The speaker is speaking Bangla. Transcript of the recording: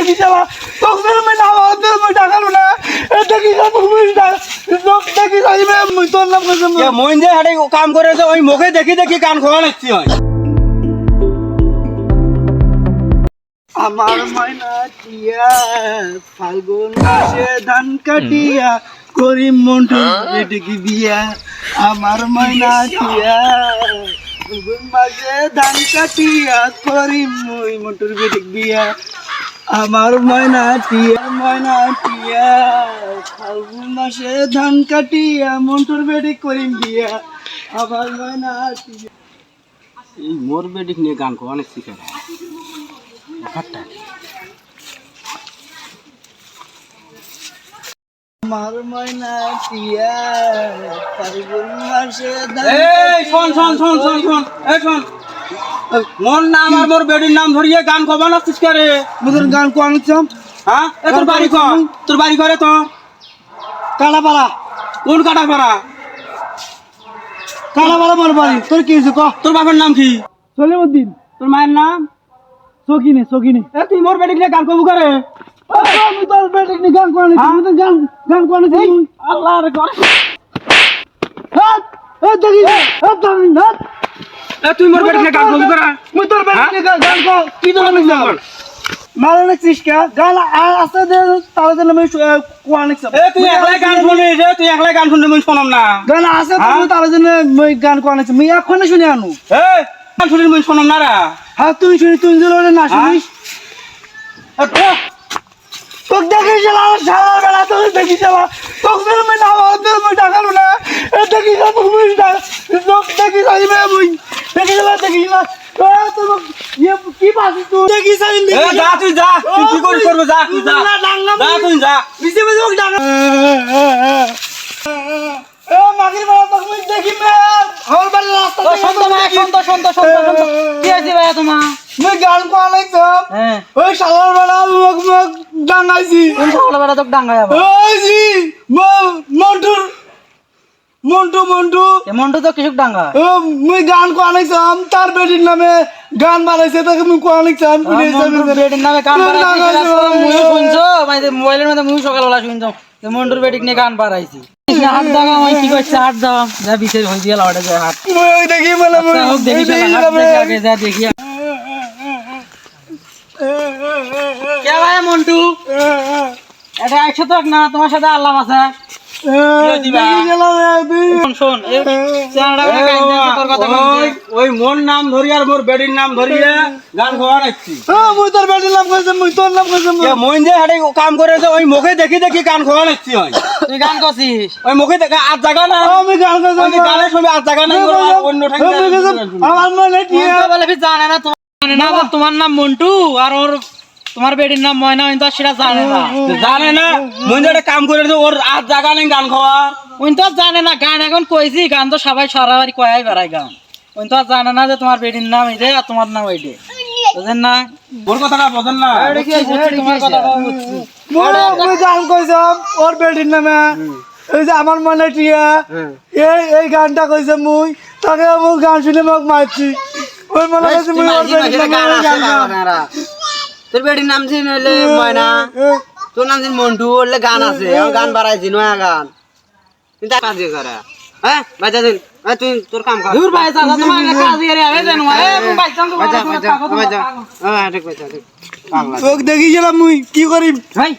দেখি চালা তোকে আমি না আমাদের মই টাকা লুনা দেখি যা তুমি লোক দেখি যাইবে মই তোর নাম কইছে কে মইন যে হাড়ে কাম করে যে ওই মুখে দেখি দেখি কান খোয়া নাচ্ছি হয় আমার ময়না টিয়া ফাল্গুন মাসে ধান কাটিয়া করিম মন্টু বেটিকি বিয়া আমার ময়না টিয়া ফাল্গুন মাসে ধান কাটিয়া করিম মই মন্টুর বেটিক বিয়া আমার ময়না টিয়া ফাল্গুন মাসে ধান কাটিয়া মন্টুর বেটিক করিম বিয়া আমার ময়না টিয়া এই মোর বেটিক নিয়ে গান খোয়া নাচ্ছি কেন আমার ময়না টিয়া ফাল্গুন মাসে এই শোন এই শোন মোর নাম আর মোর বেটির নাম ধরিয়ে গান খোয়া নাচ্ছিস কে রে মুদের গান কোন নিছম হ্যাঁ এ তোর বাড়ি করে তো কালাপাড়া কোন কাটাপাড়া কালাপাড়া মোর বাড়ি তোর কি হইছে ক তোর বাবার নাম কি সলিমউদ্দিন তোর মায়ের নাম সকিনে এ তুই মোর বেটিক নিয়ে গান কবু করে আমি তোর বেটিক নি গান কোন নিছি মুদের গান কোন নিছি আল্লাহ রে করে হাত এ দেখি হাত দামি হাত এ তুই মোর বেটিক নিয়ে গান কবু করে মুই তোর বেটিক নি গান কো কি তোর নিছি মারা নাছিস কা গান আছে দে তার জন্য আমি কোন নিছি এ তুই একলাই গান শুনিস তুই একলাই গান শুনতে মই শুনম না গান আছে তো তার জন্য মই গান কোন নিছি মই এখন শুনি আনু এ গান শুনিস মই শুনম না রা হ্যাঁ তুই শুনি তুই জলে না শুনিস তোকে দেখি চালা সারা বেলা তোকে দেখি চালা তোকে আমি না আমাদের মই টাকা লুনা দেখি যা তুমি লোক দেখি যাইবে মই দেখি যা দেখি না তোর ইয়ে কি পাস তুই দেখি যাই এ যা তুই যা তুই কি করিস করবে যা তুই যা যা তুই যা বিজে বিজে ওকে ডাকা এ মাগির বেলা তোকে মই দেখি মে আমার বাড়ি রাস্তা শুনতো কি আছে ভাই তোমার মই গান কোয়া লাগছম হ্যাঁ ওই শালার বেলা মুখ ডাঙ্গাইছি কোন সকালে বেলা তো ডাঙ্গায় আবার ওই জি মন্টু এ মন্টু তো কিছু ডাঙ্গা মুই গান কোয়া লাগছম তার বেটির নামে গান বানাইছে তাকে মুই কোয়া লাগছম বেটির নামে গান বানাইছি মুই শুনছো মানে মোবাইলের মধ্যে মুই সকালে বেলা শুনছো যে মন্টুর বেটিক নিয়ে গান বানাইছি হাত দাও মই কি কইছে হাত দাও যা বিশেষ হই গেল ওটা যায় হাত মুই দেখি বলে মুই দেখি আগে যা দেখি কে ভাই মন্টু এটা একসাথে না তোমার সাথে আল্লাহ আছে ওই মোর নাম ধরি আর মোর বেডির নাম ধরিয়ে গান খাওয়া রাখছি মুই তোর বেটির নাম কইছে মুই তোর নাম কইছে মইন যে হাড়ে কাম করে যে ওই মুখে দেখি দেখি গান খাওয়া রাখছি হয় তুই গান করছিস ওই মুখে দেখা আর জায়গা না আমি গান কইছে আমি গানের সময় আর জায়গা নাই অন্য ঠাই আমার মনে টিয়া বলে কি জানে না তোমার নাম মন্টু আর ওর তোমার বেটির নাম ময়না কিন্তু সেটা জানে না মইন যে কাম করে যে ওর আর জায়গা নেই গান খাওয়ার ওই তো জানে না গান এখন কইছি গান তো সবাই সরাবারি কয়াই বেড়ায় গান ওই তো জানে না যে তোমার বেটির নাম এই আর তোমার নাম ওইটে বুঝেন না ওর কথাটা বোঝেন না তোমার কথাটা বুঝছি মুই গান কইছম ওর বেটির নামে এই যে আমার মনে টিয়া এই গানটা কইছে মুই তাকে মুই গান শুনে মোক মারছি ওই মনে কইছে মুই ওর বেটির নামে গান তোর বেটির নাম ছিল ময়না তোর নাম ছিল মন্টু ওরলে গান আছে গান বাড়াইছি নয়া গান কিন্তু কাজ করে হ্যাঁ বাজা দিন তুই তোর কাম কর দূর ভাই চাচা তোমার কাজ করে আবে জানো এ বাইচান তো বাজা বাজা বাজা ঠিক বাজা ঠিক তোকে দেখি গেলাম মুই কি করি ভাই